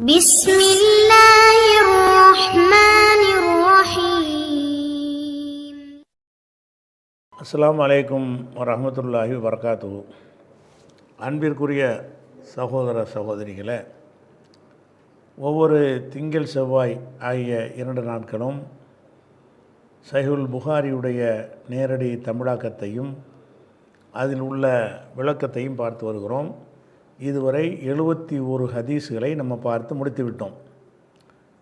بسم الله الرحمن الرحيم. அஸ்ஸலாமு அலைக்கும் வரஹ்மத்துல்லாஹி வபரகாத்துஹு. அன்பிற்குரிய சகோதர சகோதரிகளே, ஒவ்வொரு திங்கள் செவ்வாய் ஆகிய 2 நாட்களும் சஹீஹுல் புகாரியுடைய நேரடி தமிழாக்கத்தையும் அதில் உள்ள விளக்கத்தையும் பார்த்து வருகிறோம். இதுவரை 71 ஹதீஸுகளை நம்ம பார்த்து முடித்து விட்டோம்.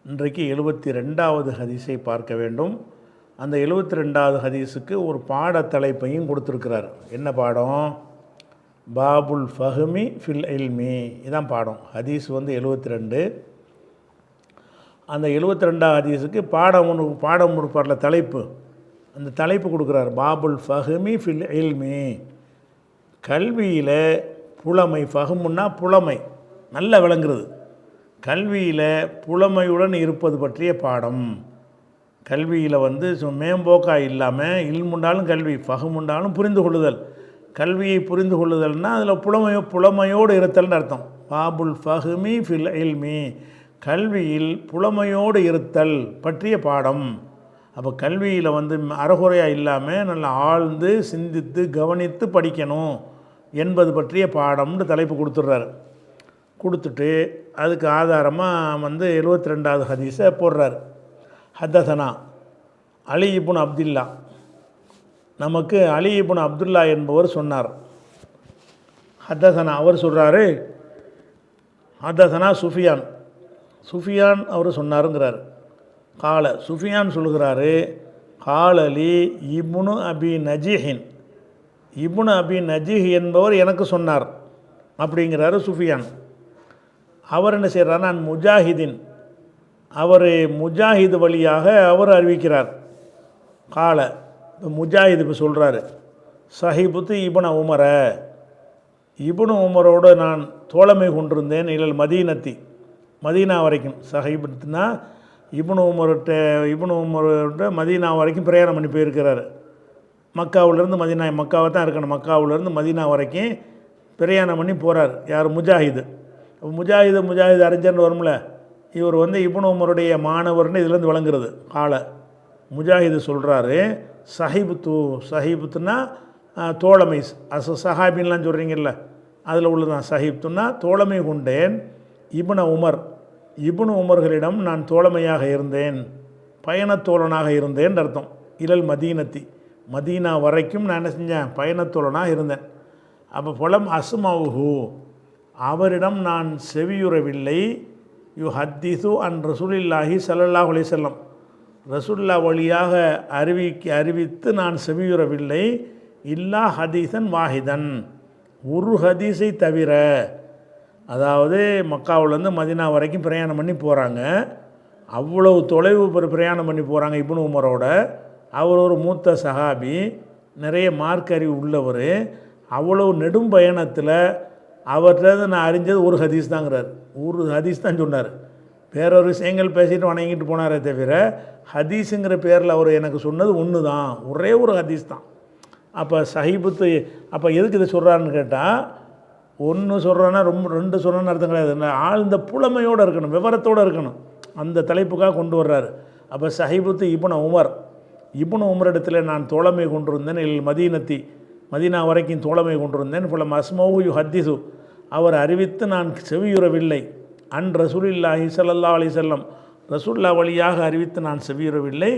இன்றைக்கு 72வது ஹதீஸை பார்க்க வேண்டும். அந்த 72வது ஹதீஸுக்கு ஒரு பாடத்தலைப்பையும் கொடுத்துருக்கிறார். என்ன பாடம்? பாபுல் ஃபஹ்மி ஃபில் இல்மி. இதான் பாடம். ஹதீஸ் 72. அந்த 72வது ஹதீஸுக்கு பாடம் கொடுப்பார்ல, தலைப்பு. அந்த தலைப்பு கொடுக்குறார். பாபுல் ஃபஹ்மி ஃபில் இல்மி. கல்வியில் புலமை. ஃபஹ்முன்னா புலமை, நல்ல விளங்குறது. கல்வியில் புலமையுடன் இருப்பது பற்றிய பாடம். கல்வியில் மேம்போக்காக இல்லாமல் இல்முண்டாலும் கல்வி, ஃபஹ்முண்டாலும் புரிந்து கொள்ளுதல். கல்வியை புரிந்து கொள்ளுதல்னால் அதில் புலமையோடு இருத்தல்னு அர்த்தம். பாபுல் ஃபஹ்மி ஃபில் இல்மி. கல்வியில் புலமையோடு இருத்தல் பற்றிய பாடம். அப்போ கல்வியில் அறகுறையாக இல்லாமல் நல்லா ஆழ்ந்து சிந்தித்து கவனித்து படிக்கணும் என்பது பற்றிய பாடம்னு தலைப்பு கொடுத்துட்றாரு. கொடுத்துட்டு அதுக்கு ஆதாரமாக 72வது ஹதீஸை போடுறார். ஹத்தசனா அலி இப்னு அப்துல்லா. நமக்கு அலி இப்னு அப்துல்லா என்பவர் சொன்னார். ஹத்தசனா அவர் சொல்கிறாரு. ஹத்தசனா சுஃபியான் அவர் சொன்னாருங்கிறார். சுஃபியான் சொல்கிறாரு, காலலி இப்னு அபி நஜீஹின். இப்னு அபி நஜீஹ் என்பவர் எனக்கு சொன்னார் அப்படிங்கிறாரு சுஃபியான். அவர் என்ன செய்கிறார்? நான் முஜாஹிதின். அவர் முஜாஹிது வழியாக அவர் அறிவிக்கிறார். முஜாஹித் இப்போ சொல்கிறாரு, சஹிபுத்து இப்னு உமர. இப்னு உமரோடு நான் தோழமை கொண்டிருந்தேன். இலல் மதீனத்தி, மதீனா வரைக்கும். சஹிபுத்துனா இப்னு உமர்கிட்ட மதீனா வரைக்கும் பிரயாணம் பண்ணி போயிருக்கிறார். மக்காவிலேருந்து மதீனா, மக்காவை தான் இருக்கணும், மக்காவிலேருந்து மதீனா வரைக்கும் பிரயாணம் பண்ணி போகிறார். யார்? முஜாஹிது. முஜாஹிது அறிஞர்னு வரும்ல. இவர் இப்னு உமருடைய மாணவர்னு இதுலேருந்து வழங்குறது. முஜாஹிது சொல்கிறாரு, சஹிபுத்துனா தோழமை. சஹாபின்லாம் சொல்கிறீங்கல்ல, அதில் உள்ளதான். சஹிப்துன்னா தோழமை கொண்டேன். இப்னு உமர்களிடம் நான் தோழமையாக இருந்தேன், பயணத்தோழனாக இருந்தேன் அர்த்தம். இலல் மதீனத்தி, மதீனா வரைக்கும் நான் என்ன செஞ்சேன்? பயணத்தோழனாக இருந்தேன். அப்போ புலம் அஸ்மவுஹு, அவரிடம் நான் செவியுறவில்லை. ஹத்தீசு அன் ரசூலில்லாஹி ஸல்லல்லாஹு அலைஹி வஸல்லம், ரசூல்லா வழியாக அறிவித்து நான் செவியுறவில்லை. இல்லா ஹதீசன் வாஹிதன், ஒரு ஹதீஸை தவிர. அதாவது மக்காவிலேருந்து மதீனா வரைக்கும் பிரயாணம் பண்ணி போகிறாங்க. அவ்வளவு தொலைவு பிரயாணம் பண்ணி போகிறாங்க இப்னு உமரோட. அவர் ஒரு மூத்த சஹாபி, நிறைய மார்க் அறிவு உள்ளவர். அவ்வளவு நெடும் பயணத்தில் அவர்கிட்ட நான் அறிஞ்சது ஒரு ஹதீஸ் தாங்கிறார். ஒரு ஹதீஸ் தான் சொன்னார். வேறொரு விஷயங்கள் பேசிட்டு வணங்கிட்டு போனாரே தவிர ஹதீஸுங்கிற பேரில் அவர் எனக்கு சொன்னது ஒன்று தான், ஒரே ஒரு ஹதீஸ் தான். அப்போ சஹிபுத்து, அப்போ எதுக்கு இதை சொல்கிறாருன்னு கேட்டால், ஒன்று சொல்கிறேன்னா ரொம்ப 2 சொல்கிறேன்னு அர்த்தம் கிடையாது. ஆழ்ந்த புலமையோடு இருக்கணும், விவரத்தோடு இருக்கணும். அந்த தலைப்புக்காக கொண்டு வர்றாரு. அப்போ சஹிபுத்து இப்னு உமரிடத்தில் நான் தோழமை கொண்டிருந்தேன். மதீனத்தி, மதீனா வரைக்கும் தோழமை கொண்டிருந்தேன். புலம் அஸ்மவு ஹத்தீசு, அவர் அறிவித்து நான் செவியுறவில்லை. அன் ரசூலில்லாஹி ஸல்லல்லாஹு அலைஹி வஸல்லம், ரசூல்லா வழியாக அறிவித்து நான் செவியுறவில்லை.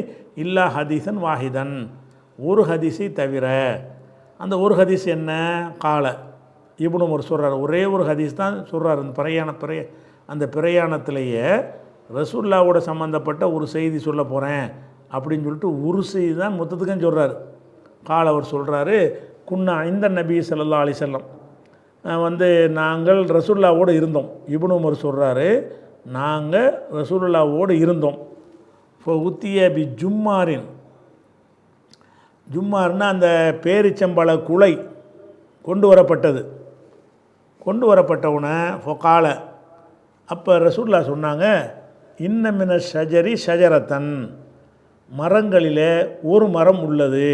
இல்லா ஹதீசன் வாஹிதன், ஒரு ஹதீஸை தவிர. அந்த ஒரு ஹதீஸ் என்ன? இப்னு உமர் சொல்கிறார், ஒரே ஒரு ஹதீஸ் தான் சொல்கிறார். அந்த பிரயாணத்திலேயே ரசூல்லாவோட சம்மந்தப்பட்ட ஒரு செய்தி சொல்ல போகிறேன் அப்படின்னு சொல்லிட்டு ஒரு செய்தி தான் மொத்தத்துக்கும் சொல்கிறார். அவர் சொல்கிறாரு, குன்னா இந்த நபி ஸல்லல்லாஹு அலைஹி வஸல்லம், நாங்கள் ரசூல்லாவோடு இருந்தோம். இப்னு உமர் சொல்கிறாரு, நாங்கள் ரசூலுல்லாவோடு இருந்தோம். இப்போ உத்திய பி ஜும்மாரின், ஜும்மார்னா அந்த பேரிச்சம்பழ குலை கொண்டு வரப்பட்டவுடனே ஃபொகால, அப்போ ரசூல்லா சொன்னாங்க, இன்னமின ஷஜரி ஷஜரத்தன், மரங்களிலே ஒரு மரம் உள்ளது.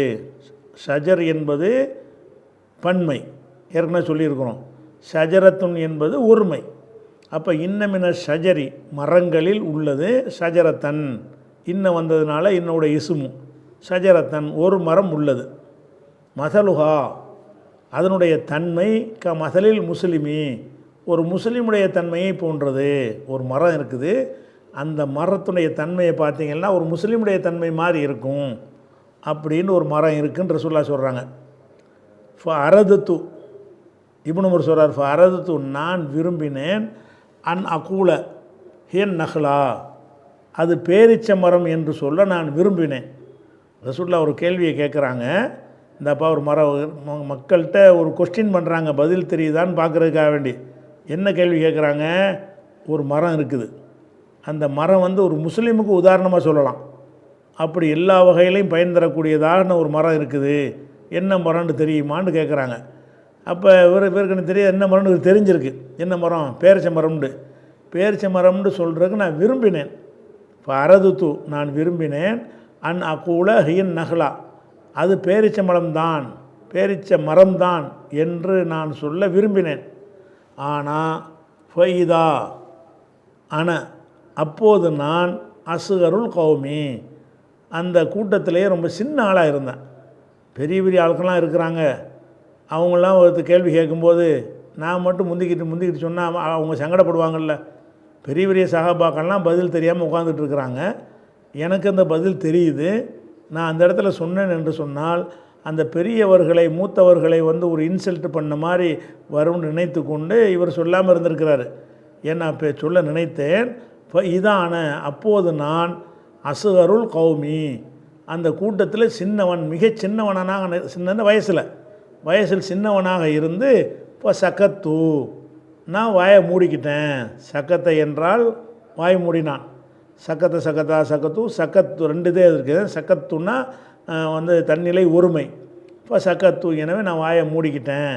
ஷஜர் என்பது பன்மை, ஏற்கனவே சொல்லியிருக்கிறோம். ஷஜரத்துன் என்பது ஒருமை. அப்போ இன்னமின ஷஜரி மரங்களில் உள்ளது ஷஜரத்தன் இன்ன வந்ததுனால இன்னோட இசுமு ஷஜரத்தன் ஒரு மரம் உள்ளது. மசலுஹா அதனுடைய தன்மை மசலில் முஸ்லிமி ஒரு முஸ்லீமுடைய தன்மையை போன்றது. ஒரு மரம் இருக்குது, அந்த மரத்துடைய தன்மையை பார்த்தீங்கன்னா ஒரு முஸ்லீமுடைய தன்மை மாதிரி இருக்கும் அப்படின்னு ஒரு மரம் இருக்குன்னு ரசூலுல்லாஹ் சொல்கிறாங்க. அரதுத்து இப்னு உமர் சொல்கிறார், அரதுத்து நான் விரும்பினேன் அன் அகூல ஹேன் நஹ்லா அது பேரிச்ச மரம் என்று சொல்ல நான் விரும்பினேன். ரசூலுல்லாஹ் ஒரு கேள்வியை கேட்குறாங்க. இந்தப்பா ஒரு மரம் மக்கள்கிட்ட ஒரு கொஸ்டின் பண்ணுறாங்க, பதில் தெரியுதான்னு பார்க்குறதுக்காக வேண்டி. என்ன கேள்வி கேட்குறாங்க? ஒரு மரம் இருக்குது, அந்த மரம் வந்து ஒரு முஸ்லீமுக்கு உதாரணமாக சொல்லலாம், அப்படி எல்லா வகையிலையும் பயன் தரக்கூடியதான ஒரு மரம் இருக்குது, என்ன மரம்னு தெரியுமான்னு கேட்குறாங்க. அப்போ இவருக்கு தெரியாது என்ன மரம்னு இவருக்கு தெரிஞ்சிருக்கு. என்ன மரம்? பேரிச்ச மரம்னு. பேரிச்ச மரம்னு சொல்கிறதுக்கு நான் விரும்பினேன். இப்போ அரதுத்து நான் விரும்பினேன் அன் அகூல ஹியன் நஹ்லா அது பேரிச்ச மரம்தான், பேரிச்ச மரம்தான் என்று நான் சொல்ல விரும்பினேன். ஆனால் ஃபைதா அன அப்போது நான் அசுகருள் கௌமி அந்த கூட்டத்திலேயே ரொம்ப சின்ன ஆளாக இருந்தேன். பெரிய பெரிய ஆட்கள்லாம் இருக்கிறாங்க, அவங்களாம் ஒரு கேள்வி கேட்கும்போது நான் மட்டும் முந்திக்கிட்டு சொன்னால் அவங்க சங்கடப்படுவாங்கள்ல. பெரிய பெரிய சகாபாக்கள்லாம் பதில் தெரியாமல் உட்காந்துட்டு இருக்கிறாங்க, எனக்கு அந்த பதில் தெரியுது. நான் அந்த இடத்துல சொன்னேன் என்று சொன்னால் அந்த பெரியவர்களை மூத்தவர்களை வந்து ஒரு இன்சல்ட் பண்ண மாதிரி வரும்னு நினைத்து கொண்டு இவர் சொல்லாமல் இருந்திருக்கிறாரு. ஏன்னா இப்போ சொல்ல நினைத்தேன். இப்போ இதான அப்போது நான் அசுகருள் கௌமி அந்த கூட்டத்தில் சின்னவன், மிக சின்னவனாக, சின்ன வயசில் சின்னவனாக இருந்து இப்போ சக்கத்து நான் வாயை மூடிக்கிட்டேன். சக்கத்தை என்றால் வாய் மூடினான். சக்கத்து ரெண்டு இதே இருக்குது. சக்கத்துன்னா வந்து தன்னிலை ஒருமை. இப்போ சக்கத்து எனவே நான் வாயை மூடிக்கிட்டேன்.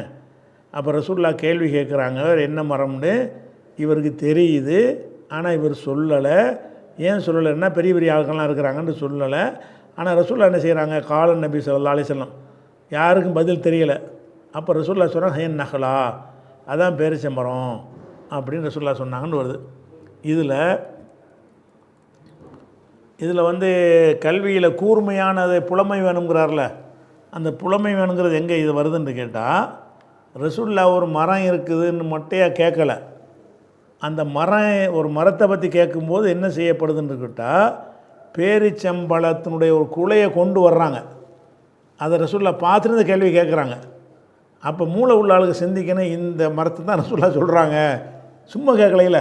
அப்போ ரசூலுல்லாஹ் கேள்வி கேட்குறாங்க, என்ன மரம்னு. இவருக்கு தெரியுது, ஆனால் இவர் சொல்லலை. ஏன் சொல்லலைன்னா பெரிய பெரிய ஆட்கள்லாம் இருக்கிறாங்கன்னு சொல்லலை. ஆனால் ரசூலுல்லாஹ் என்ன செய்கிறாங்க, காலன் நபி ஸல்லல்லாஹு அலைஹி வஸல்லம் யாருக்கும் பதில் தெரியலை. அப்போ ரசூலுல்லாஹ் சொல்கிறாங்க ஹேன் நஹ்லா அதான் பேரிச்ச மரம் அப்படின்னு ரசூலுல்லாஹ் சொன்னாங்கன்னு வருது. இதில் வந்து கல்வியில் கூர்மையானது புலமை வேணுங்கிறார்ல, அந்த புலமை வேணுங்கிறது எங்கே இது வருதுன்னு கேட்டால், ரசூலுல்லாஹ் ஒரு மரம் இருக்குதுன்னு மொட்டையாக கேட்கலை. அந்த ஒரு மரத்தை பற்றி கேட்கும்போது என்ன செய்யப்படுதுன்னு கேட்டால், பேரிச்சம்பழத்தினுடைய ஒரு குலையை கொண்டு வர்றாங்க. அதை ரசூலுல்லாஹ் பார்த்துட்டு இந்த கேள்வி கேட்குறாங்க. அப்போ மூளை உள்ள ஆளுக்கு சிந்திக்கணும், இந்த மரத்தை தான் ரசூலுல்லாஹ் சொல்கிறாங்க, சும்மா கேட்கலையில.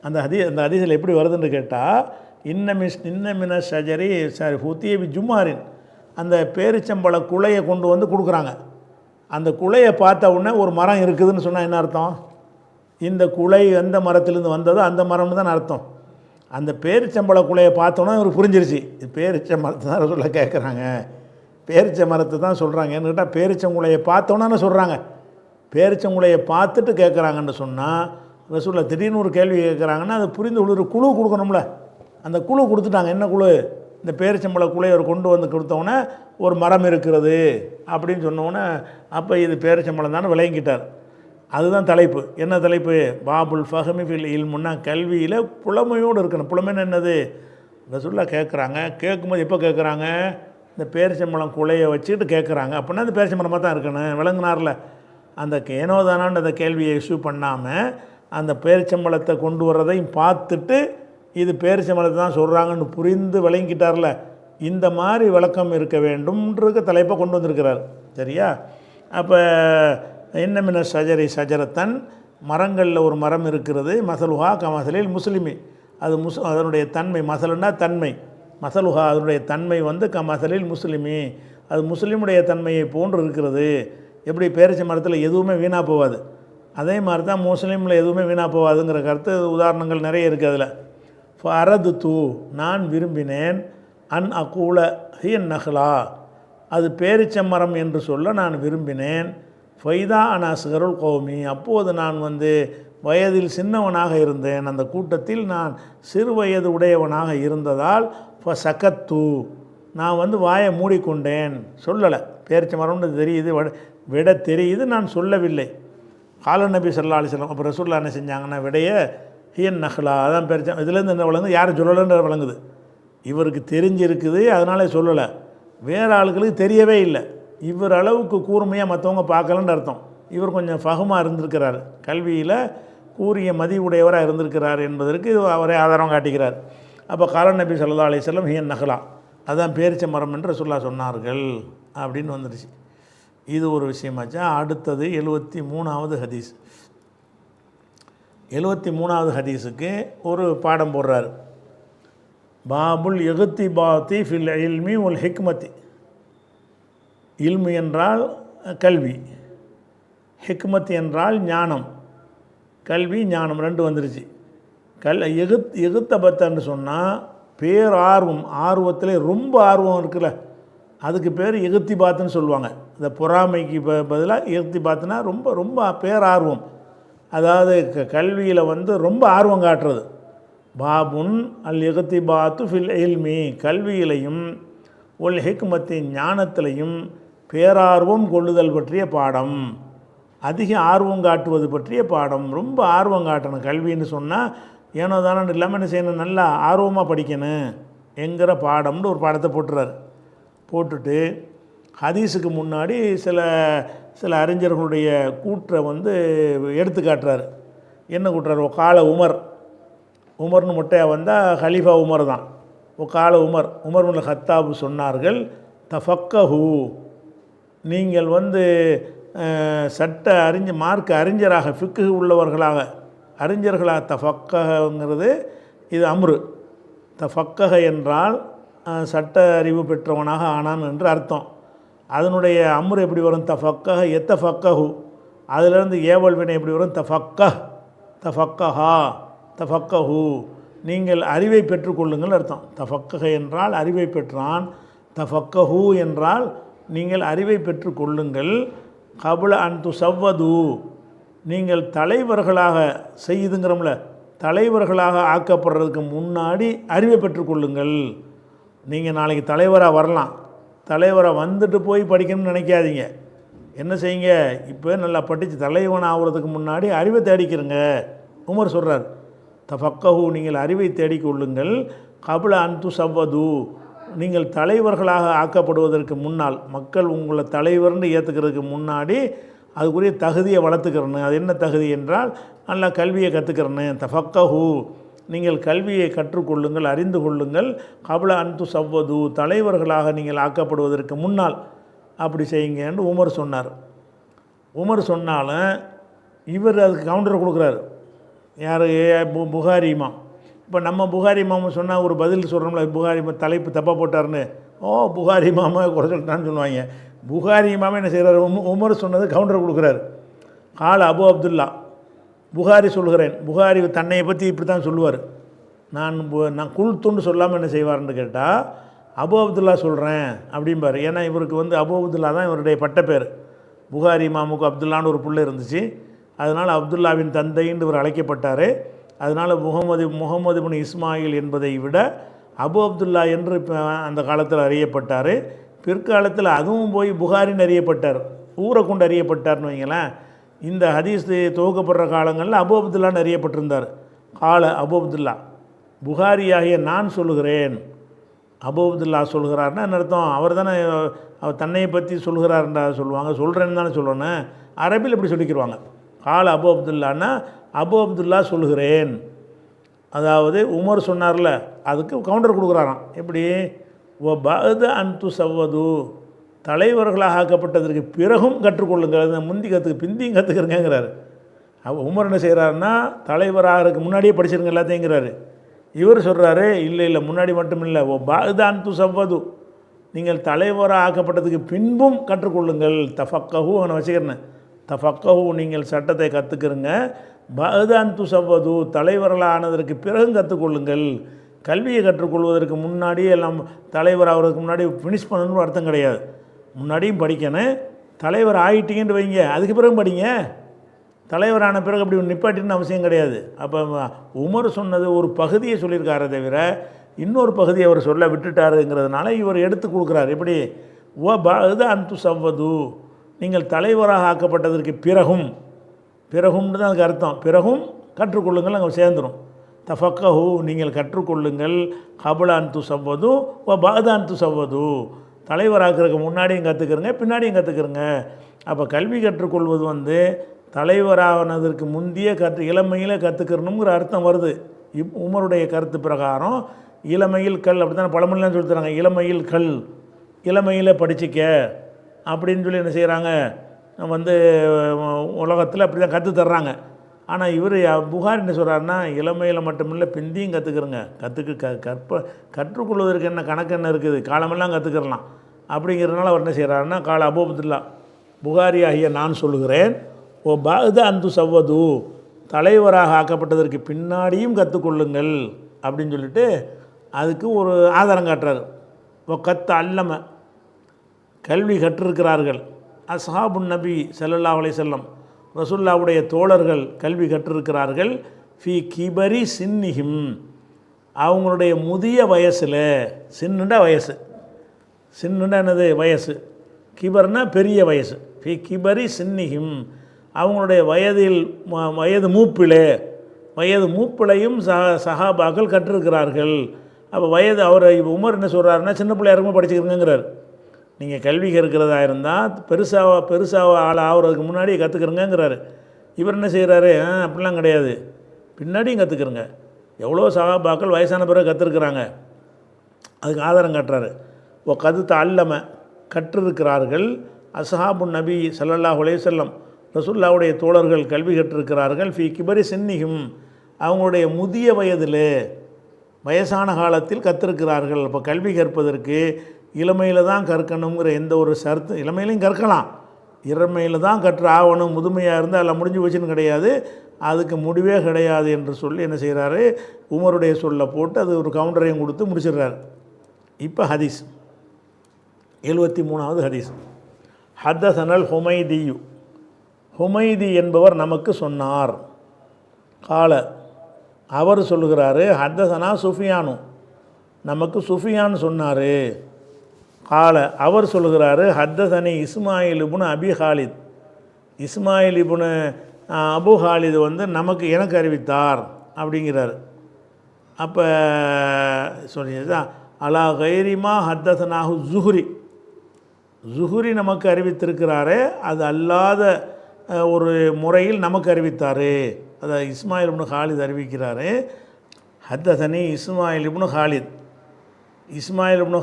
அந்த ஹதீஸில் எப்படி வருதுன்னு கேட்டால், இன்னமின ஷஜரி ஹுத்தியபி ஜுமாரின் அந்த பேரிச்சம்பழ குலையை கொண்டு வந்து கொடுக்குறாங்க. அந்த குலையை பார்த்த உடனே ஒரு மரம் இருக்குதுன்னு சொன்னால் என்ன அர்த்தம்? இந்த குலை எந்த மரத்துலேருந்து வந்ததோ அந்த மரம்னு தான் அர்த்தம். அந்த பேரிச்சம்பழ குலையை பார்த்தோன்னா இவருக்கு புரிஞ்சிருச்சு, இது பேரிச்ச மரத்தை தான் ரசூலுல்லாஹ் கேட்குறாங்க, பேரிச்ச மரத்தை தான் சொல்கிறாங்க. என்ன கேட்டால் பேரிச்சங்குலையை பார்த்தோன்னு சொல்கிறாங்க. பேரிச்சங்குலையை பார்த்துட்டு கேட்குறாங்கன்னு சொன்னால் ரசூலுல்லாஹ் திடீர்னு ஒரு கேள்வி கேட்குறாங்கன்னா அது புரிந்து ஒரு குழு கொடுக்கணும்ல. அந்த குழு கொடுத்துட்டாங்க. என்ன குழு? இந்த பேரிச்சம்பழ குலையை அவர் கொண்டு வந்து கொடுத்தோன்னே ஒரு மரம் இருக்கிறது அப்படின்னு சொன்னோன்னே அப்போ இது பேரிச்சம்பழம் தானே விளங்கிட்டார். அதுதான் தலைப்பு. என்ன தலைப்பு? பாபுல் ஃபஹமி ஃபில் இல்முன்னா கல்வியில் புலமையோடு இருக்கணும். புலமைன்னு என்னது? ரசூலுல்லாஹ் கேட்குறாங்க. கேட்கும்போது எப்போ கேட்குறாங்க? இந்த பேரிச்சம்பழம் குலையை வச்சுக்கிட்டு கேட்குறாங்க. அப்படின்னா அந்த பேரிச்சம்பழமாக தான் இருக்கணும், விளங்குனார்ல. அந்த ஏனோதானான்னு அந்த கேள்வியை இஷ்யூ பண்ணாமல் அந்த பேரிச்சம்பழத்தை கொண்டு வர்றதையும் பார்த்துட்டு இது பேரிச்சம்பழத்தை தான் சொல்கிறாங்கன்னு புரிந்து விளங்கிட்டார்ல. இந்த மாதிரி விளக்கம் இருக்க வேண்டும்ன்றது தலைப்பை கொண்டு வந்திருக்கிறார். சரியா? அப்போ இன்னமின ஷஜரி ஷஜரத்தன் மரங்களில் ஒரு மரம் இருக்கிறது. மசலுஹா கமசலில் முஸ்லிமி அது அதனுடைய தன்மை, மசலுன்னா தன்மை, மசலுஹா அதனுடைய தன்மை வந்து கமசலில் முஸ்லிமி அது முஸ்லீமுடைய தன்மையை போன்று இருக்கிறது. எப்படி பேரிச்ச மரத்தில் எதுவுமே வீணாக போகாது, அதே மாதிரி தான் முஸ்லீமில் எதுவுமே வீணாக போகாதுங்கிற கருத்து உதாரணங்கள் நிறைய இருக்குது. அதில் ஃபரதுத்து நான் விரும்பினேன் அன் அகூல ஹியன் நஹ்லா அது பேரிச்ச மரம் என்று சொல்ல நான் விரும்பினேன். ஃபைதா அன் அஸ்கருல் கௌமி அப்போது நான் வந்து வயதில் சின்னவனாக இருந்தேன், அந்த கூட்டத்தில் நான் சிறு வயது உடையவனாக இருந்ததால் சக்கத்து நான் வந்து வாயை மூடிக்கொண்டேன், சொல்லலை. பேரிச்ச மரம்னு தெரியுது, விட தெரியுது, நான் சொல்லவில்லை. கால நபி ஸல்லல்லாஹு அலைஹி வஸல்லம். அப்போ ரசூலுல்லாஹ் என்ன செஞ்சாங்கன்னா விடைய ஹியன் நஹ்லா அதான் பெருச்சா. இதுலேருந்து என்ன விளங்குது, யாரும் சொல்லலைன்ற விளங்குது. இவருக்கு தெரிஞ்சிருக்குது அதனால சொல்லலை, வேறு ஆளுகளுக்கு தெரியவே இல்லை. இவர் அளவுக்கு கூர்மையாக மற்றவங்க பார்க்கலன்னு அர்த்தம். இவர் கொஞ்சம் ஃபஹமாக இருந்திருக்கிறார், கல்வியில் கூரிய மதிவுடையவராக இருந்திருக்கிறார் என்பதற்கு அவரே ஆதாரம் காட்டுகிறார். அப்போ கால நபி ஸல்லல்லாஹு அலைஹி வஸல்லம் ஹியன் நஹ்லா அதான் பேரிச்ச மரம் என்று ரசூலுல்லாஹ் சொன்னார்கள் அப்படின்னு வந்துடுச்சு. இது ஒரு விஷயமாச்சா. அடுத்தது 73வது ஹதீஸ். 73வது ஹதீஸுக்கு ஒரு பாடம் போடுறார். பாபுல் இக்திபாத்தி ஃபில் இல்மி உல் ஹிக்மத்தி. இல்மு என்றால் கல்வி, ஹிக்மத் என்றால் ஞானம். கல்வி ஞானம் ரெண்டு வந்துருச்சு. எகுத்தபத்தன்னு சொன்னால் பேரார்வம், ஆர்வத்தில் ரொம்ப ஆர்வம் இருக்குல்ல, அதுக்கு பேர் எகுத்திபாத்துன்னு சொல்லுவாங்க. இந்த பொறாமைக்கு பதிலாக எகுத்திபாத்துனா ரொம்ப ரொம்ப பேரார்வம், அதாவது கல்வியில் வந்து ரொம்ப ஆர்வம் காட்டுறது. பாபுன் அல் எகுத்திபாத்து ஃபில் இல்மி, கல்வியிலையும் ஒல் ஹிக்மத்தின் ஞானத்திலையும் பேரார்வம் கொள்ளுதல் பற்றிய பாடம், அதிக ஆர்வம் காட்டுவது பற்றிய பாடம். ரொம்ப ஆர்வம் காட்டணும். கல்வின்னு சொன்னால் ஏனோ தானே இல்லாமல் என்ன செய்யணும், நல்லா ஆர்வமாக படிக்கணும் என்கிற பாடம்னு ஒரு பாடத்தை போட்டுறாரு. போட்டுட்டு ஹதீஸுக்கு முன்னாடி சில அறிஞர்களுடைய கூற்றை வந்து எடுத்து காட்டுறாரு. என்ன கூட்டுறாரு? கால உமர்னு முட்டையாக வந்தால் ஹலீஃபா உமர் தான். கால உமர் உல் ஹத்தாபு சொன்னார்கள், தஃபக்கஹு, நீங்கள் வந்து சட்ட மார்க்க அறிஞராக, ஃபிக்கு உள்ளவர்களாக, அறிஞர்களாக. தஃபக்கஹங்கிறது இது அம்ரு. தஃபக்கஹ என்றால் சட்ட அறிவு பெற்றவனாக ஆனான் என்று அர்த்தம். அதனுடைய அம்ரு எப்படி வரும்? தஃபக்கஹ எத்தஃபக்கஹு, அதிலிருந்து ஏவல் வினை எப்படி வரும்? தஃபக்கஹா தஃபக்கஹு, நீங்கள் அறிவை பெற்றுக்கொள்ளுங்கள் அர்த்தம். தஃபக்கஹ என்றால் அறிவை பெற்றான், தஃபக்கஹு என்றால் நீங்கள் அறிவை பெற்றுக்கொள்ளுங்கள். கபுல அன் துசவ்வது, நீங்கள் தலைவர்களாக செய்யுதுங்கிறோம்ல, தலைவர்களாக ஆக்கப்படுறதுக்கு முன்னாடி அறிவை பெற்றுக்கொள்ளுங்கள். நீங்கள் நாளைக்கு தலைவராக வரலாம், தலைவராக வந்துட்டு போய் படிக்கணும்னு நினைக்காதீங்க. என்ன செய்யுங்க, இப்போ நல்லா படித்து தலைவன் ஆகிறதுக்கு முன்னாடி அறிவை தேடிக்கிறங்க. உமர் சொல்கிறார், தஃபக்கஹு, நீங்கள் அறிவை தேடிக்கொள்ளுங்கள். கபுல அன் துசவ்வது, நீங்கள் தலைவர்களாக ஆக்கப்படுவதற்கு முன்னால், மக்கள் உங்களை தலைவர்னு ஏற்றுக்கிறதுக்கு முன்னாடி அதுக்குரிய தகுதியை வளர்த்துக்கிறன்னு. அது என்ன தகுதி என்றால் நல்லா கல்வியை கற்றுக்கிறன்னு. தஃபக்கஹு, நீங்கள் கல்வியை கற்றுக்கொள்ளுங்கள், அறிந்து கொள்ளுங்கள். கபுல அன்து சவ்வது, தலைவர்களாக நீங்கள் ஆக்கப்படுவதற்கு முன்னால் அப்படி செய்யுங்கன்னு உமர் சொன்னார். உமர் சொன்னாலும் இவர் அதுக்கு கவுண்டர் கொடுக்குறாரு. யார்? புகாரி இமாம். இப்போ நம்ம புகாரி இமாம் சொன்னால் ஒரு பதில் சொல்கிறோம்ல, புகாரி தலைப்பு தப்பாக போட்டார்னு, புகாரி இமாமை குறை சொல்லிட்டான்னு சொல்லுவாங்க. புகாரி இமாமே என்ன செய்கிறார்? உமர் சொன்னது கவுண்டர் கொடுக்குறாரு. கால அபு அப்துல்லா, புகாரி சொல்கிறேன். புகாரி தன்னையை பற்றி இப்படி தான் சொல்லுவார். நான் குல்துன்னு சொல்லாமல் என்ன செய்வார்னு கேட்டால் அபு அப்துல்லா சொல்கிறேன் அப்படிம்பார். ஏன்னா இவருக்கு வந்து அபு அப்துல்லா தான் இவருடைய பட்ட பேர். புகாரி இமாமுக்கு அப்துல்லான்னு ஒரு பிள்ளை இருந்துச்சு, அதனால் அப்துல்லாவின் தந்தைன்னு இவர் அழைக்கப்பட்டார். அதனால் முகமது பின் இஸ்மாயில் என்பதை விட அபு அப்துல்லா என்று அந்த காலத்தில் அறியப்பட்டார். பிற்காலத்தில் அதுவும் போய் புகாரின்னு அறியப்பட்டார், ஊரை கொண்டு அறியப்பட்டார்னு வைங்களேன். இந்த ஹதீஸ் துவக்கப்படுற காலங்களில் அபு அப்துல்லான்னு அறியப்பட்டிருந்தார். கால அபு அப்துல்லா, புகாரியாகிய நான் சொல்லுகிறேன். அபு அப்துல்லா சொல்கிறார்னா என்ன அர்த்தம்? அவர் தானே அவர் தன்னை பற்றி சொல்கிறார்ன்றா சொல்லுவாங்க, சொல்கிறேன்னு தானே சொல்லணும். அரபியில் இப்படி சொல்லிக்கிடுவாங்க. கால அபு அப்துல்லான்னா அபு அப்துல்லா சொல்கிறேன். அதாவது உமர் சொன்னார்ல, அதுக்கு கவுண்டர் கொடுக்குறாராம். எப்படி? பஅத அன் துசவ்வது, தலைவர்களாக ஆக்கப்பட்டதற்கு பிறகும் கற்றுக்கொள்ளுங்கள். அது முந்தி பிந்தியும் கற்றுக்கிறங்கிறாரு. உமர் என்ன செய்கிறாருன்னா, தலைவராகிறதுக்கு முன்னாடியே படிச்சிருங்க எல்லாத்தையுங்கிறாரு. இவர் சொல்கிறாரு, இல்லை முன்னாடி மட்டும் இல்லை, பஅத அன் துசவ்வது, நீங்கள் தலைவராக ஆக்கப்பட்டதுக்கு பின்பும் கற்றுக்கொள்ளுங்கள். தஃபக்கஹு அவனை வச்சுக்கிறேன். தஃபக்கஹு, நீங்கள் சட்டத்தை கற்றுக்கிறங்க. பஅத அன் துசவ்வது, தலைவர்களானதற்கு பிறகும் கற்றுக்கொள்ளுங்கள். கல்வியை கற்றுக்கொள்வதற்கு முன்னாடியே எல்லாம் தலைவர் ஆகிறதுக்கு முன்னாடி ஃபினிஷ் பண்ணணும்னு அர்த்தம் கிடையாது. முன்னாடியும் படிக்கணும். தலைவர் ஆகிட்டீங்கன்னு வைங்க, அதுக்கு பிறகு படிங்க. தலைவரான பிறகு அப்படி நிப்பாட்டின்னு அவசியம் கிடையாது. அப்போ உமர் சொன்னது ஒரு பகுதியை சொல்லியிருக்காரே தவிர இன்னொரு பகுதியை அவர் சொல்ல விட்டுட்டாருங்கிறதுனால இவர் எடுத்து கொடுக்குறார். எப்படி? பஅத அன் துசவ்வது, நீங்கள் தலைவராக ஆக்கப்பட்டதற்கு பிறகும், பிறகும்னு தான் அதுக்கு அர்த்தம். பிறகும் கற்றுக்கொள்ளுங்கள் அங்கே சேர்ந்துடும். தஃபக்கஹு நீங்கள் கற்றுக்கொள்ளுங்கள், கபுலான் துசவ்வது ஓ பாதான் துசவ்வது, தலைவராக்கிறதுக்கு முன்னாடியும் கற்றுக்கிறங்க பின்னாடியும் கற்றுக்கிறங்க. அப்போ கல்வி கற்றுக்கொள்வது வந்து தலைவரானதற்கு முந்தைய இளமையில் கற்றுக்கிறணுங்கிற அர்த்தம் வருது. உமருடைய கருத்து பிரகாரம் இளமையில் கல் அப்படி தான் பழமொழிலாம் சொல்லி தராங்க. இளமையில் கல், இளமையில் படிச்சிக்க அப்படின்னு சொல்லி என்ன செய்கிறாங்க வந்து உலகத்தில் அப்படி தான் கற்று தர்றாங்க. ஆனால் இவர் புகார் என்ன சொல்கிறாருன்னா இளமையில் மட்டுமில்லை பிந்தியும் கற்றுக்கிறங்க. கற்றுக்கொள்வதற்கு என்ன கணக்கு என்ன இருக்குது, காலமெல்லாம் கற்றுக்கிறலாம் அப்படிங்கிறதுனால அவர் என்ன செய்கிறாருன்னா கால அபூபத்துல்லா புகாரி ஆகிய நான் சொல்லுகிறேன், ஓ பாத அந்து சவ்வது தலைவராக ஆக்கப்பட்டதற்கு பின்னாடியும் கற்றுக்கொள்ளுங்கள் அப்படின்னு சொல்லிட்டு அதுக்கு ஒரு ஆதாரம் காட்டுறாரு. ஓ கத்து அல்லம கல்வி கற்றிருக்கிறார்கள் அஸ்ஹாபுன் நபி ஸல்லல்லாஹு அலைஹி வஸல்லம் ரசூலுல்லாஹ்வுடைய தோழர்கள் கல்வி கற்றிருக்கிறார்கள். ஃபி கிபரி சின்னிஹிம் அவங்களுடைய முதிய வயசில், சின்னுண்டா வயசு, சின்னுண்டா என்னது வயசு, கிபர்னா பெரிய வயசு, ஃபி கிபரி சின்னிஹிம் அவங்களுடைய வயது மூப்பிலே, வயது மூப்பிலையும் சஹாபாக்கள் கற்றிருக்கிறார்கள். அப்போ வயது அவர் உமர் என்ன சொல்கிறாருன்னா சின்ன பிள்ளையா இருக்கும்போது படிச்சுக்கிறங்கிறார். நீங்கள் கல்வி கற்கிறதா இருந்தால் பெருசாக ஆள் ஆகிறதுக்கு முன்னாடி கற்றுக்கிறங்கிறாரு. இவர் என்ன செய்கிறாரு, அப்படிலாம் கிடையாது, பின்னாடியும் கற்றுக்கிறங்க. எவ்வளோ சஹாபாக்கள் வயசான பிறகு கற்றுருக்குறாங்க, அதுக்கு ஆதாரம் காட்டுறாரு. ஓ கதுத்த அல்லம கற்றிருக்கிறார்கள் அஸ்ஹாபுன் நபி ஸல்லல்லாஹு அலைஹி வஸல்லம் ரசூலுல்லாஹ்வுடைய தோழர்கள் கல்வி கற்றிருக்கிறார்கள். ஃபி கிபரி சின்னிஹிம் அவங்களுடைய முதிய வயதில் வயசான காலத்தில் கற்றிருக்கிறார்கள். இப்போ கல்வி கற்பதற்கு இளமையில் தான் கற்கணுங்கிற எந்த ஒரு சர்த்து, இளமையிலையும் கற்கலாம், இளமையில் தான் கற்று ஆகணும், முதுமையாக இருந்தால் எல்லாம் முடிஞ்சு வச்சுன்னு கிடையாது, அதுக்கு முடிவே கிடையாது என்று சொல்லி என்ன செய்கிறாரு உமருடைய சொல்ல போட்டு அது ஒரு கவுண்டரையும் கொடுத்து முடிச்சிடுறாரு. இப்போ ஹதீஸ் 73வது ஹதீஸ். ஹத்தஸனல் ஹுமைதியு ஹுமைதி என்பவர் நமக்கு சொன்னார். கால அவர் சொல்லுகிறாரு, ஹத்தஸனா சுஃபியானு நமக்கு சுஃபியான் சொன்னார். கால அவர் சொல்லுகிறாரு, ஹத்தஸனி இஸ்மாயில் இப்னு அபி ஹாலித் இஸ்மாயில் இப்னு அபு ஹாலித் வந்து எனக்கு அறிவித்தார் அப்படிங்கிறார். அப்போ சொல்லிதான் அலா கைரிமா ஹத்தஸனாஹு ஜுஹுரி நமக்கு அறிவித்திருக்கிறாரே அது அல்லாத ஒரு முறையில் நமக்கு அறிவித்தார். அதாவது இஸ்மாயில் இப்னு ஹாலித் அறிவிக்கிறாரு. ஹத்தஸனி இஸ்மாயில் இப்னு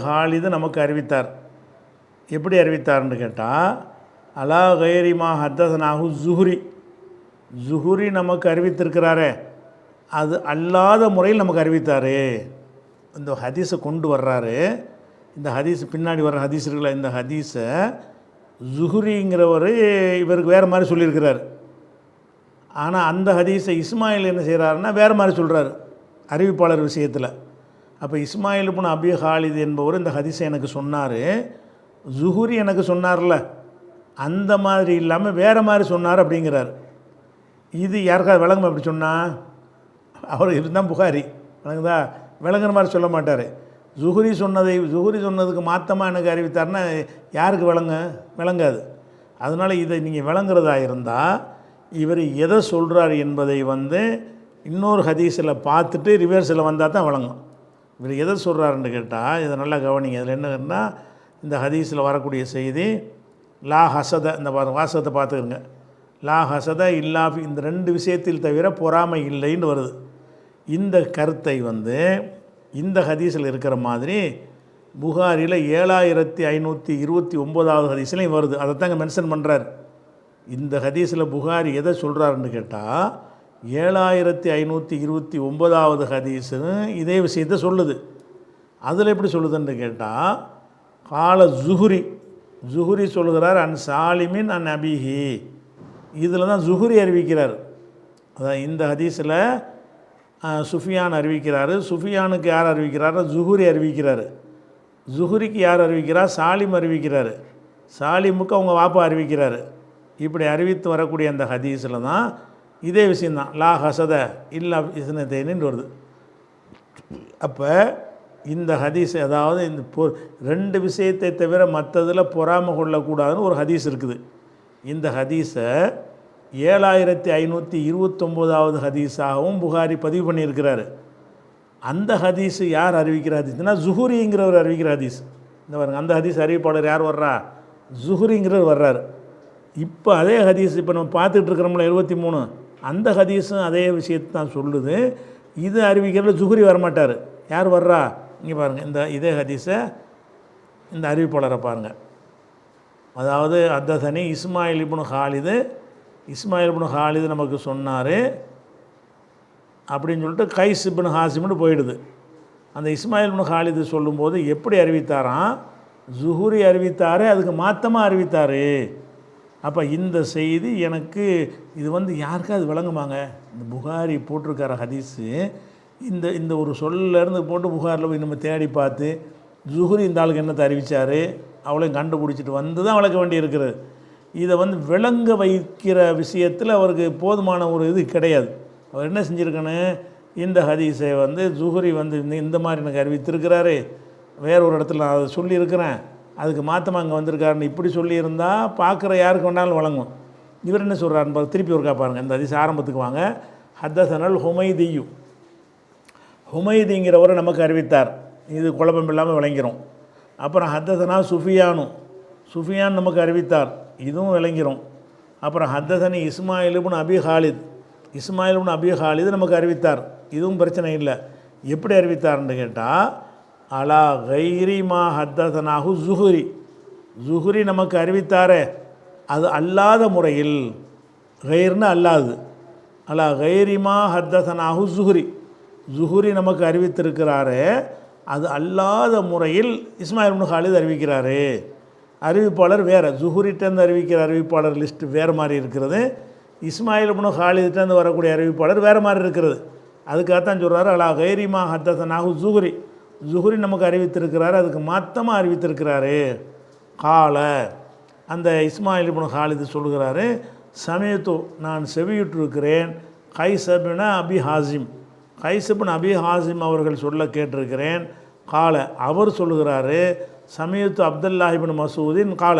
ஹாலித் நமக்கு அறிவித்தார். எப்படி அறிவித்தார்னு கேட்டால் அலா கைரிமா ஹத்தஸனாஹு ஜுஹுரி நமக்கு அறிவித்திருக்கிறாரே அது அல்லாத முறையில் நமக்கு அறிவித்தார். இந்த ஹதீஸை கொண்டு வர்றாரு. இந்த ஹதீஸ் பின்னாடி வர்ற ஹதீஸ் இருக்குல்ல, இந்த ஹதீஸை ஜுஹுரிங்கிறவர் இவருக்கு வேறு மாதிரி சொல்லியிருக்கிறார். ஆனால் அந்த ஹதீஸை இஸ்மாயில் என்ன செய்கிறாருன்னா வேறு மாதிரி சொல்கிறார் அறிவிப்பாளர் விஷயத்தில். அப்போ இஸ்மாயில் இப்னு அபி ஹாலித் என்பவர் இந்த ஹதீஸை எனக்கு சொன்னார், ஜுஹுரி எனக்கு சொன்னார்ல அந்த மாதிரி இல்லாமல் வேறு மாதிரி சொன்னார் அப்படிங்கிறார். இது யாருக்காவது விளங்கும் அப்படி சொன்னால்? அவர் இருந்தால் புகாரி விளங்குதா, விளங்குற மாதிரி சொல்ல மாட்டார். ஜுஹுரி சொன்னதுக்கு மாற்றமாக எனக்கு அறிவித்தார்னா யாருக்கு விளங்காது. அதனால் இதை நீங்கள் விளங்குறதா இருந்தால் இவர் எதை சொல்கிறார் என்பதை வந்து இன்னொரு ஹதீஸில் பார்த்துட்டு ரிவர்ஸில் வந்தால் தான் விளங்கும். இவர் எதை சொல்கிறாருன்னு கேட்டால் இதை நல்லா கவனிங்க. இதில் என்னன்னா இந்த ஹதீஸில் வரக்கூடிய செய்தி லா ஹசத, இந்த வாசகத்தை பார்த்துக்கிறங்க, லா ஹசத இல்லாஃபி, இந்த 2 விஷயத்தில் தவிர பொறாமை இல்லைன்னு வருது. இந்த கருத்தை வந்து இந்த ஹதீஸில் இருக்கிற மாதிரி புகாரியில் 7529வது ஹதீஸ்லையும் வருது. அதை தாங்க மென்ஷன் பண்ணுறார். இந்த ஹதீஸில் புகாரி எதை சொல்கிறாருன்னு கேட்டால் 7529வது ஹதீஸுன்னு இதே விஷயத்தை சொல்லுது. அதில் எப்படி சொல்லுதுன்னு கேட்டால் கால ஜுஹுரி சொல்கிறார் அன் சாலிமின் அன் அபிஹி, இதில் தான் ஜுஹுரி அறிவிக்கிறார். அதான் இந்த ஹதீஸில் சுஃபியான் அறிவிக்கிறாரு. சுஃபியானுக்கு யார் அறிவிக்கிறாரோ ஜுஹுரி அறிவிக்கிறாரு. ஜுஹுரிக்கு யார் அறிவிக்கிறார்? சாலிம் அறிவிக்கிறாரு. சாலிமுக்கு அவங்க வாப்பா அறிவிக்கிறாரு. இப்படி அறிவித்து வரக்கூடிய அந்த ஹதீஸில் தான் இதே விஷயந்தான் லா ஹசத இல்லா இஸ்னத்தைன்னு வருது. அப்போ இந்த ஹதீஸ், அதாவது இந்த 2 விஷயத்தை தவிர மற்றதில் பொறாமை கொள்ளக்கூடாதுன்னு ஒரு ஹதீஸ் இருக்குது. இந்த ஹதீஸை 7529வது ஹதீஸாகவும் புகாரி பதிவு பண்ணியிருக்கிறாரு. அந்த ஹதீஸு யார் அறிவிக்கிற ஹதீஸ்னா ஜுஹுரிங்கிறவர் அறிவிக்கிற ஹதீஸ். இந்த பாருங்க, அந்த ஹதீஸ் அறிவிப்பாளர் யார் வர்றா? ஜுஹுரிங்கிறவர் வர்றார். இப்போ அதே ஹதீஸ் இப்போ நம்ம பார்த்துட்டு இருக்கிறோம்ல 73, அந்த ஹதீஸும் அதே விஷயத்தை தான் சொல்லுது. இது அறிவிக்கிறது ஜுஹுரி வரமாட்டார். யார் வர்றா? இங்கே பாருங்கள், இதே ஹதீஸை இந்த அறிவிப்பாளரை பாருங்கள். அதாவது ஹத்தஸனி இஸ்மாயில் இப்னு ஹாலிது, இஸ்மாயில் இப்னு ஹாலிது நமக்கு சொன்னார் அப்படின்னு சொல்லிட்டு கைஸ் இப்னு ஹாசிம்னு போயிடுது. அந்த இஸ்மாயில் இப்னு ஹாலிது சொல்லும்போது எப்படி அறிவித்தாராம்? ஜுஹுரி அறிவித்தார், அதுக்கு மாற்றமாக அறிவித்தார். அப்போ இந்த செய்தி எனக்கு இது யாருக்காவது விளங்குமாங்க? இந்த புகாரி போட்டிருக்கார ஹதீஸு இந்த ஒரு சொல்லேருந்து போட்டு புகாரில் போய் நம்ம தேடி பார்த்து ஜுஹுரி இந்த ஆளுக்கு என்னத்தை அறிவித்தார் அவளையும் கண்டுபிடிச்சிட்டு வந்து தான் வளர்க்க வேண்டி இருக்கிறது. இதை விளங்க வைக்கிற விஷயத்தில் அவருக்கு போதுமான ஒரு இது கிடையாது. அவர் என்ன செஞ்சுருக்கணும், இந்த ஹதீஸை ஜுஹுரி இந்த மாதிரி எனக்கு அறிவித்திருக்கிறாரு, வேற ஒரு இடத்துல நான் அதை சொல்லியிருக்கிறேன், அதுக்கு மாற்றமாக அங்கே வந்திருக்காருன்னு இப்படி சொல்லியிருந்தால் பார்க்குற யாருக்கு வேணாலும் வழங்கும். இவர் என்ன சொல்கிறாருன்னு திருப்பி ஒருக்கா பாருங்கள். இந்த ஹதீஸ் ஆரம்பத்துக்கு வாங்க. ஹத்தஸனல் ஹுமைதியு, ஹுமைதிங்கிறவரை நமக்கு அறிவித்தார், இது குழப்பம் இல்லாமல் விளங்கிறோம். அப்புறம் ஹத்தஸனா சுஃபியானு, சுஃபியான் நமக்கு அறிவித்தார், இதுவும் விளங்கிறோம். அப்புறம் ஹத்தஸனி இஸ்மாயில் இப்னு அபி ஹாலித், இஸ்மாயில் இப்னு அபி ஹாலித் நமக்கு அறிவித்தார், இதுவும் பிரச்சனை இல்லை. எப்படி அறிவித்தார்ன்னு கேட்டால் அலா கைரி மா ஹத்தஸனாஹு ஜுஹுரி, ஜுஹுரி நமக்கு அறிவித்தாரே அது அல்லாத முறையில், கைர்னு அல்லாது, அலா கைரிமா ஹத்தஸனாஹு ஜுஹுரி, ஜுஹுரி நமக்கு அறிவித்திருக்கிறாரே அது அல்லாத முறையில் இஸ்மாயில் இப்னு ஹாலித் அறிவிக்கிறாரு. அறிவிப்பாளர் வேறு, ஜுஹுரிட்டேருந்து அறிவிக்கிற அறிவிப்பாளர் லிஸ்ட்டு வேறு மாதிரி இருக்கிறது, இஸ்மாயில் இப்னு ஹாலித்டேருந்து வரக்கூடிய அறிவிப்பாளர் வேறு மாதிரி இருக்கிறது. அதுக்காகத்தான் சொல்கிறாரு அலா கைரிமா ஹத்தஸனாஹு ஜுஹுரி, ஜுஹுரி நமக்கு அறிவித்திருக்கிறாரு, அதுக்கு மாற்றமாக அறிவித்திருக்கிறாரு. கால, அந்த இஸ்மாயில் இப்னு ஹாலித் சொல்லுகிறாரு, சமயத்து நான் செவியுற்றிருக்கிறேன், கைஸ் இப்னு அபி ஹாசிம், கைஸ் இப்னு அபி ஹாசிம் அவர்கள் சொல்ல கேட்டிருக்கிறேன். கால, அவர் சொல்லுகிறாரு, சமயத்து அப்துல்லாஹ் இப்னு மசூதின் கால,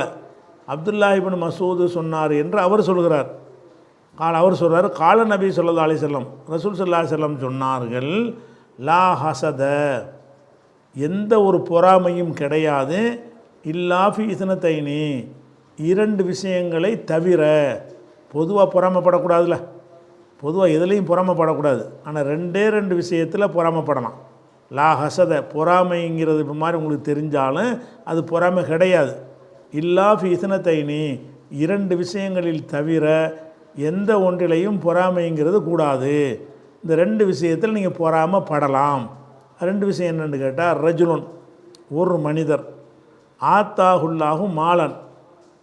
அப்துல்லாஹ் இப்னு மசூது சொன்னார் என்று அவர் சொல்கிறார். அவர் சொல்கிறார், கால நபி ஸல்லல்லாஹு அலைஹி வஸல்லம், ரசூல் ஸல்லல்லாஹு அலைஹி வஸல்லம் சொன்னார்கள், லா ஹசத, எந்த ஒரு பொறாமையும் கிடையாது, இல்லாஃபி இஸ்னத்தைனி, இரண்டு விஷயங்களை தவிர. பொதுவாக பொறாமப்படக்கூடாதுல்ல, பொதுவாக எதுலேயும் பொறாமப்படக்கூடாது, ஆனால் ரெண்டு விஷயத்தில் பொறாமப்படலாம். லா ஹசத, பொறாமைங்கிறது இப்போ மாதிரி உங்களுக்கு தெரிஞ்சாலும் அது பொறாமை கிடையாது. இல்லாஃபி இஸ்னத்தைனி, இரண்டு விஷயங்களில் தவிர எந்த ஒன்றிலையும் பொறாமைங்கிறது கூடாது. இந்த ரெண்டு விஷயத்தில் நீங்கள் பொறாமப்படலாம். ரெண்டு விஷயம் என்னென்னு கேட்டால், ரஜுலுன், ஒரு மனிதர், ஆத்தாஹுல்லாஹு மாலன்,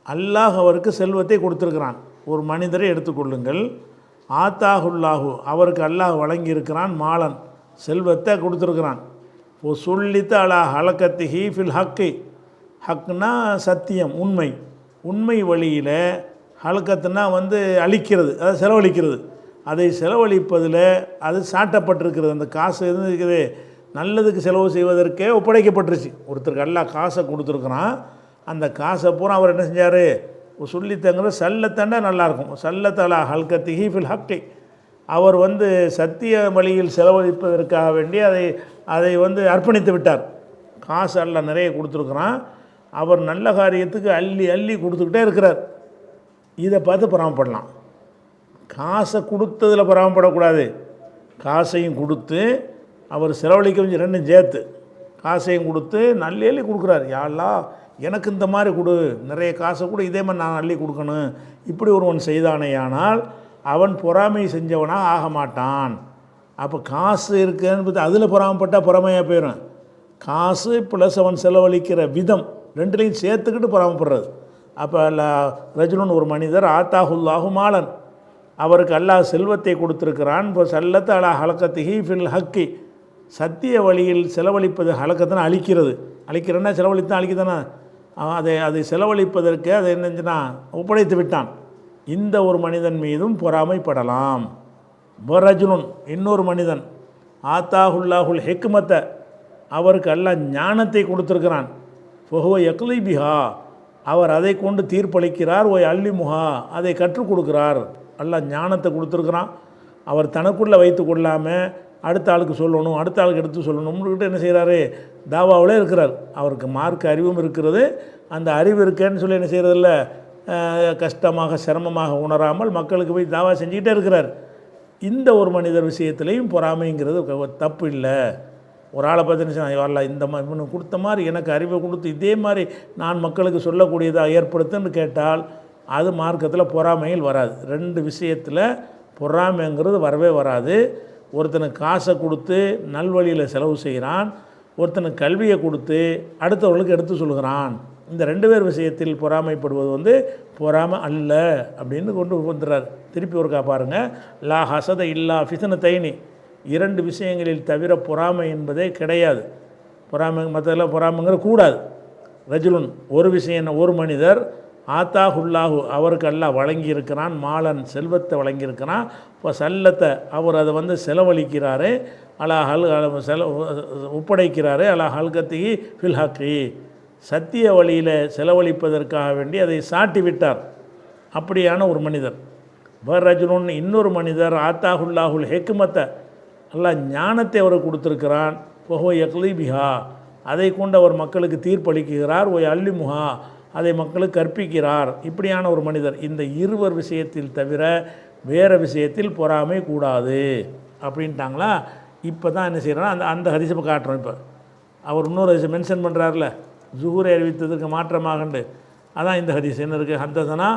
அல்லாஹ் அவருக்கு செல்வத்தை கொடுத்துருக்கிறான். ஒரு மனிதரை எடுத்துக்கொள்ளுங்கள், ஆத்தாஹுல்லாஹு, அவருக்கு அல்லாஹ் வழங்கியிருக்கிறான், மாலன், செல்வத்தை கொடுத்துருக்கிறான். ஓ சொல்லித்த அலா ஹலக்கத்திஹி ஃபில் ஹக்கி, ஹக்னா சத்தியம், உண்மை, உண்மை வழியில், ஹலக்கத்துனா அழிக்கிறது, அதாவது செலவழிக்கிறது, அதை செலவழிப்பதில் அது சாட்டப்பட்டிருக்கிறது. அந்த காசு எதுவும் இருக்குது, நல்லதுக்கு செலவு செய்வதற்கே ஒப்படைக்கப்பட்டுருச்சு. ஒருத்தருக்கு எல்லாம் காசை கொடுத்துருக்குறான், அந்த காசை பூரா அவர் என்ன செஞ்சார், சொல்லித்தங்கிற சல்லத்தண்டா நல்லாயிருக்கும், சல்லத்தலா ஹல்கத்திஹி ஃபில் ஹக்கி, அவர் சத்திய வழியில் செலவழிப்பதற்காக வேண்டி அதை அர்ப்பணித்து விட்டார். காசு எல்லாம் நிறைய கொடுத்துருக்குறான், அவர் நல்ல காரியத்துக்கு அள்ளி அள்ளி கொடுத்துக்கிட்டே இருக்கிறார். இதை பார்த்து பொறாமப்படலாம். காசை கொடுத்ததில் பொறாமப்படக்கூடாது, காசையும் கொடுத்து அவர் செலவழிக்க கொஞ்சம் ரெண்டும் சேர்த்து, காசையும் கொடுத்து நல்ல அள்ளி கொடுக்குறார். யாரெல்லாம் எனக்கு இந்த மாதிரி கொடு, நிறைய காசை கூட இதே மாதிரி நான் அள்ளி கொடுக்கணும், இப்படி ஒருவன் செய்தானேயானால் அவன் பொறாமை செஞ்சவனாக ஆக மாட்டான். அப்போ காசு இருக்குன்னு பார்த்து அதில் பொறாமப்பட்டால் பொறாமையாக போயிடும். காசு ப்ளஸ் அவன் செலவழிக்கிற விதம் ரெண்டுலேயும் சேர்த்துக்கிட்டு பொறாமப்படுறது. அப்போ ரஜுலுன், ஒரு மனிதர், ஆத்தாஹுல்லாஹு மாலன், அவருக்கு அல்லாஹ் செல்வத்தை கொடுத்துருக்கிறான். இப்போ சல்லத்து அலா ஹலக்கத்திஹி ஃபில் ஹக்கி, சத்திய வழியில் செலவழிப்பது, ஹலக்கத்தினா அழிக்கிறது, அழிக்கிறன்னா செலவழித்தான் அழிக்கத்தானே, அதை செலவழிப்பதற்கு அதை என்னச்சுன்னா ஒப்படைத்து விட்டான். இந்த ஒரு மனிதன் மீதும் பொறாமைப்படலாம். வரஜுலுன், இன்னொரு மனிதன், ஆத்தாஹுல்லாஹுல் ஹிக்மத்தை, அவருக்கு அல்லாஹ் ஞானத்தை கொடுத்துருக்கிறான். ஃபஹுவ யக்லி பிஹா, அவர் அதை கொண்டு தீர்ப்பளிக்கிறார். ஓய் அல்லி முஹா, அதை கற்றுக் கொடுக்கிறார். அல்லாஹ் ஞானத்தை கொடுத்துருக்குறான். அவர் தனக்குள்ளே வைத்து கொள்ளாமல் அடுத்த ஆளுக்கு சொல்லணும், அடுத்த ஆளுக்கு எடுத்து சொல்லணும்னுக்கிட்ட என்ன செய்கிறாரு, தாவாவில் இருக்கிறார். அவருக்கு மார்க்க அறிவும் இருக்கிறது. அந்த அறிவு இருக்கேன்னு சொல்லி என்ன செய்கிறதில்ல, கஷ்டமாக சிரமமாக உணராமல் மக்களுக்கு போய் தாவா செஞ்சுக்கிட்டே இருக்கிறார். இந்த ஒரு மனிதர் விஷயத்துலேயும் பொறாமைங்கிறது தப்பு இல்லை. ஒரு ஆளை பார்த்து வரல, இந்த மாதிரி இவனு கொடுத்த மாதிரி எனக்கு அறிவை கொடுத்து இதே மாதிரி நான் மக்களுக்கு சொல்லக்கூடியதாக ஏற்படுத்துன்னு கேட்டால் அது மார்க்கத்தில் பொறாமையில் வராது. ரெண்டு விஷயத்தில் பொறாமைங்கிறது வரவே வராது. ஒருத்தனுக்கு காசை கொடுத்து நல்வழியில் செலவு செய்கிறான், ஒருத்தனுக்கு கல்வியை கொடுத்து அடுத்தவர்களுக்கு எடுத்து சொல்கிறான். இந்த ரெண்டு பேர் விஷயத்தில் பொறாமைப்படுவது பொறாமை அல்ல அப்படின்னு கொண்டு வந்துடுறார். திருப்பி ஒருக்கா பாருங்கள், லா ஹசத இல்லா ஃபித்னத்தைனி, இரண்டு விஷயங்களில் தவிர பொறாமை என்பதே கிடையாது. பொறாமை மற்றதெல்லாம் பொறாமைங்கிற கூடாது. ரஜுலுன், ஒரு விஷயம், ஒரு மனிதர் ஆத்தாஹுல்லாஹு, அவருக்கு அல்லாஹ் வழங்கியிருக்கிறான், மாலன் செல்வத்தை வழங்கியிருக்கிறான், இப்போ சல்லத்தை அவர் அதை செலவழிக்கிறாரு, அலா ஹல் ஒப்படைக்கிறாரு, அலா ஹல்கத்திகி ஃபில்ஹக்கி, சத்திய வழியில் செலவழிப்பதற்காக வேண்டி அதை சாட்டி விட்டார். அப்படியான ஒரு மனிதர். ரஜுலுன், இன்னொரு மனிதர் ஆத்தாஹுல்லாஹுல் ஹெக்மத்தை, அல்லாஹ் ஞானத்தை அவர் கொடுத்துருக்கிறான், பொஹோ யக்லிபிஹா, அதை கொண்டு அவர் மக்களுக்கு தீர்ப்பளிக்கிறார், ஒய் அல்லிமுஹா, அதை மக்களுக்கு கற்பிக்கிறார். இப்படியான ஒரு மனிதர். இந்த இருவர் விஷயத்தில் தவிர வேறு விஷயத்தில் பொறாமை கூடாது அப்படின்ட்டாங்களா. இப்போ தான் என்ன செய்கிறோன்னா அந்த ஹதீஸை காட்டுறோம். இப்போ அவர் இன்னொரு ஹதீஸை மென்ஷன் பண்ணுறாருல, ஜுஹூரை அறிவித்ததற்கு மாற்றமாகண்டு. அதான் இந்த ஹதீஸ் என்ன இருக்குது, ஹத்தஸனா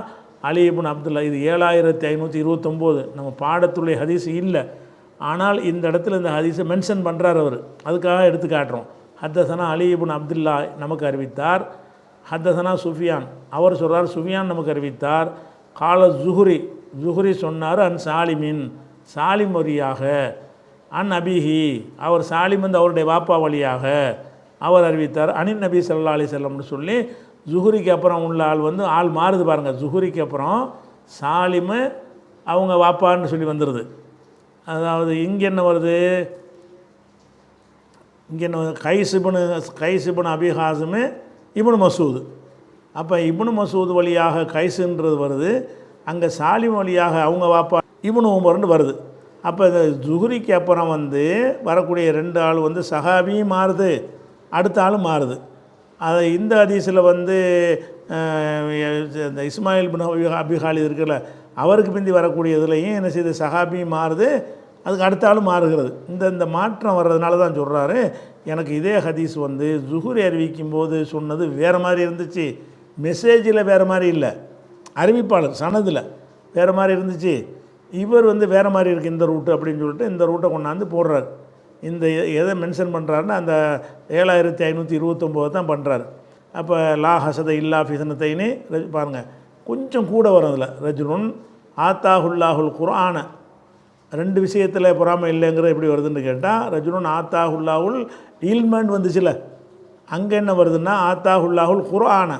அலி இப்னு அப்துல்லா. இது 7529 நம்ம பாடத்துடைய ஹதீஸ் இல்லை. ஆனால் இந்த இடத்துல இந்த ஹதீஸை மென்ஷன் பண்ணுறார் அவர், அதுக்காக எடுத்து காட்டுறோம். ஹத்தஸனா அலி இப்னு அப்துல்லா நமக்கு அறிவித்தார். ஹத்தஸனா சுஃபியான், அவர் சொல்கிறார் சுஃபியான் நமக்கு அறிவித்தார். கால ஜுஹுரி சொன்னார் அன் சாலிமின், சாலிம் வழியாக, அன் அபிஹி, அவர் சாலிம் அவருடைய வாப்பா வழியாக அவர் அறிவித்தார். அனின் நபி ஸல்லல்லாஹு அலைஹி வஸல்லம்னு சொல்லி ஜுஹுரிக்கு அப்புறம் உள்ள ஆள் மாறுது பாருங்கள். ஜுஹுரிக்கு அப்புறம் சாலிமு அவங்க வாப்பான்னு சொல்லி வந்துடுது. அதாவது இங்கே என்ன வருது, இங்கே என்ன, கைசிபுன் அபி ஹாசிமு இப்னு மசூது. அப்போ இப்னு மசூது வழியாக கைசுன்றது வருது, அங்கே சாலிம் வழியாக அவங்க வாப்பா இப்னு உமர்னு வருது. அப்போ இந்த ஜுஹுரிக்கு அப்புறம் வரக்கூடிய ரெண்டு ஆள் சஹாபியும் மாறுது, அடுத்த ஆளும் மாறுது. அதை இந்த ஹதீஸில் இந்த இஸ்மாயில் பின் அபி ஹாலித் இருக்குல்ல, அவருக்கு பிந்தி வரக்கூடிய இதுலையும் என்ன செய்யுது, சஹாபியும் மாறுது, அதுக்கு அடுத்த ஆளும் மாறுகிறது. இந்த மாற்றம் வர்றதுனால தான் சொல்கிறாரு, எனக்கு இதே ஹதீஸ் ஜுஹுரி அறிவிக்கும் போது சொன்னது வேறு மாதிரி இருந்துச்சு, மெசேஜில் வேறு மாதிரி இல்லை, அறிவிப்பாளர் சனதில் வேறு மாதிரி இருந்துச்சு, இவர் வேறு மாதிரி இருக்குது இந்த ரூட்டு அப்படின்னு சொல்லிட்டு இந்த ரூட்டை கொண்டாந்து போடுறார். இந்த எதை மென்ஷன் பண்ணுறாருன்னா அந்த 7529 தான் பண்ணுறாரு. அப்போ லா ஹசத இல்லா ஃபித்னத்தைனி பாருங்கள், கொஞ்சம் கூட வரும் அதில். ரஜுலுன் ஆத்தாஹுல்லாஹுல் குர்ஆன, ரெண்டு விஷயத்தில் பொறாமை இல்லைங்கிறது எப்படி வருதுன்னு கேட்டால், ரஜுலுன் ஆத்தாஹுல்லாஹுல் இல்மன் வந்துச்சுல, அங்கே என்ன வருதுன்னா ஆத்தாஹுல்லாஹுல் குர்ஆன,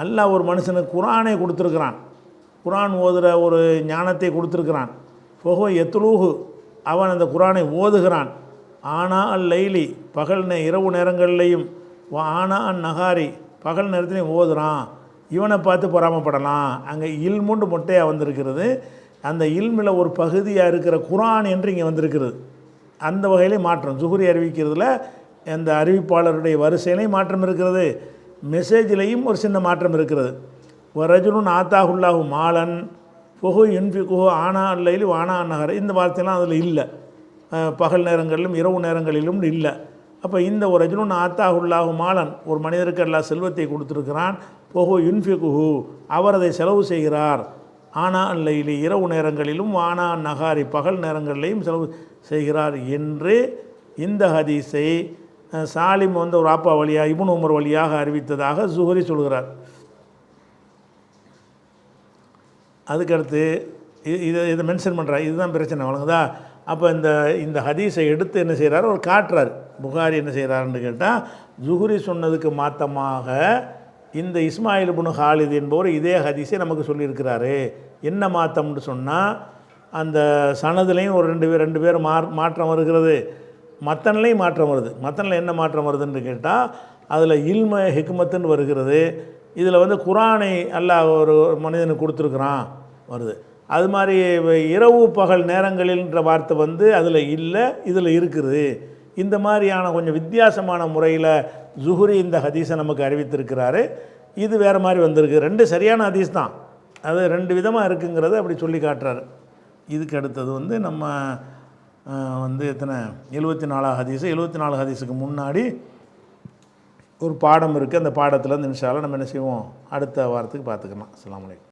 அல்லாஹ் ஒரு மனுஷனுக்கு குர்ஆனை கொடுத்துருக்குறான், குர்ஆன் ஓதுகிற ஒரு ஞானத்தை கொடுத்துருக்குறான். ஃபஹோ யத்லூஹு, அவன் அந்த குர்ஆனை ஓதுகிறான். ஆனா அல் லைலி, பகல் இரவு நேரங்கள்லையும், ஆனா அன் நகாரி, பகல் நேரத்துலையும் ஓதுறான். இவனை பார்த்து பொறாமப்படலாம். அங்கே இல்முண்டு மொட்டையாக வந்திருக்கிறது. அந்த இல்மில் ஒரு பகுதியாக இருக்கிற குர்ஆன் என்று இங்கே வந்திருக்கிறது. அந்த வகையிலே மாற்றம், ஜுஹுரி அறிவிக்கிறதுல அந்த அறிவிப்பாளருடைய வரிசையிலையும் மாற்றம் இருக்கிறது, மெசேஜிலையும் ஒரு சின்ன மாற்றம் இருக்கிறது. ரஜுலுன் ஆத்தாஹுல்லாஹு மாலன் ஃபஹு யுன்ஃபிகுஹு ஆனா அல்லைலி வானா நகர், இந்த வார்த்தையெல்லாம் அதில் இல்லை. பகல் நேரங்களிலும் இரவு நேரங்களிலும் இல்லை. அப்போ இந்த ஒரு ரஜுலுன் ஆத்தாஹுல்லாஹு மாலன், ஒரு மனிதருக்கு அல்லாஹ் செல்வத்தை கொடுத்துருக்கிறான். ஃபஹு யுன்ஃபிகுஹு, அவர் அதை செலவு செய்கிறார். ஆனா அல்லைலி, இரவு நேரங்களிலும், வானா நகாரி, பகல் நேரங்களிலையும் செலவு செய்கிறார் என்று இந்த ஹதீஸை சாலிம் ஒரு ஆப்பா வழியாக இப்னு உமர் வழியாக அறிவித்ததாக ஜுஹுரி சொல்கிறார். அதுக்கடுத்து இதை மென்ஷன் பண்ணுறார். இதுதான் பிரச்சனை வழங்குதா. அப்போ இந்த ஹதீஸை எடுத்து என்ன செய்கிறார், அவர் காட்டுறார். புகாரி என்ன செய்கிறாருன்னு கேட்டால், ஜுஹுரி சொன்னதுக்கு மாற்றமாக இந்த இஸ்மாயில் இப்னு ஹாலித் என்பவர் இதே ஹதீஸை நமக்கு சொல்லியிருக்கிறாரு. என்ன மாற்றம்னு சொன்னால், அந்த சனதுலேயும் ஒரு ரெண்டு பேர் மாற்றம் வருகிறது, மத்தன்லேயும் மாற்றம் வருது. மத்தனில் என்ன மாற்றம் வருதுன்னு கேட்டால், அதில் இல்ம ஹிக்மத்துன்னு வருகிறது. இதில் குர்ஆனை அல்லாஹ் ஒரு மனிதனுக்கு கொடுத்துருக்குறான் வருது. அது மாதிரி இரவு பகல் நேரங்களில்ன்ற வார்த்தை வந்து அதில் இல்லை, இதில் இருக்குது. இந்த மாதிரியான கொஞ்சம் வித்தியாசமான முறையில் ஜுஹுரி இந்த ஹதீஸை நமக்கு அறிவித்திருக்கிறாரு. இது வேறு மாதிரி வந்திருக்கு. ரெண்டு சரியான ஹதீஸ் தான், அது ரெண்டு விதமாக இருக்குங்கிறத அப்படி சொல்லி காட்டுறாரு. இதுக்கு அடுத்தது வந்து நம்ம வந்து எத்தனை 74 ஹதீஸு. 74 ஹதீஸுக்கு முன்னாடி ஒரு பாடம் இருக்குது. அந்த பாடத்தில் இருந்து இன்ஷா அல்லாஹ் நம்ம என்ன செய்வோம், அடுத்த வாரத்துக்கு பார்த்துக்கலாம். அஸ்ஸலாமு அலைக்கும்.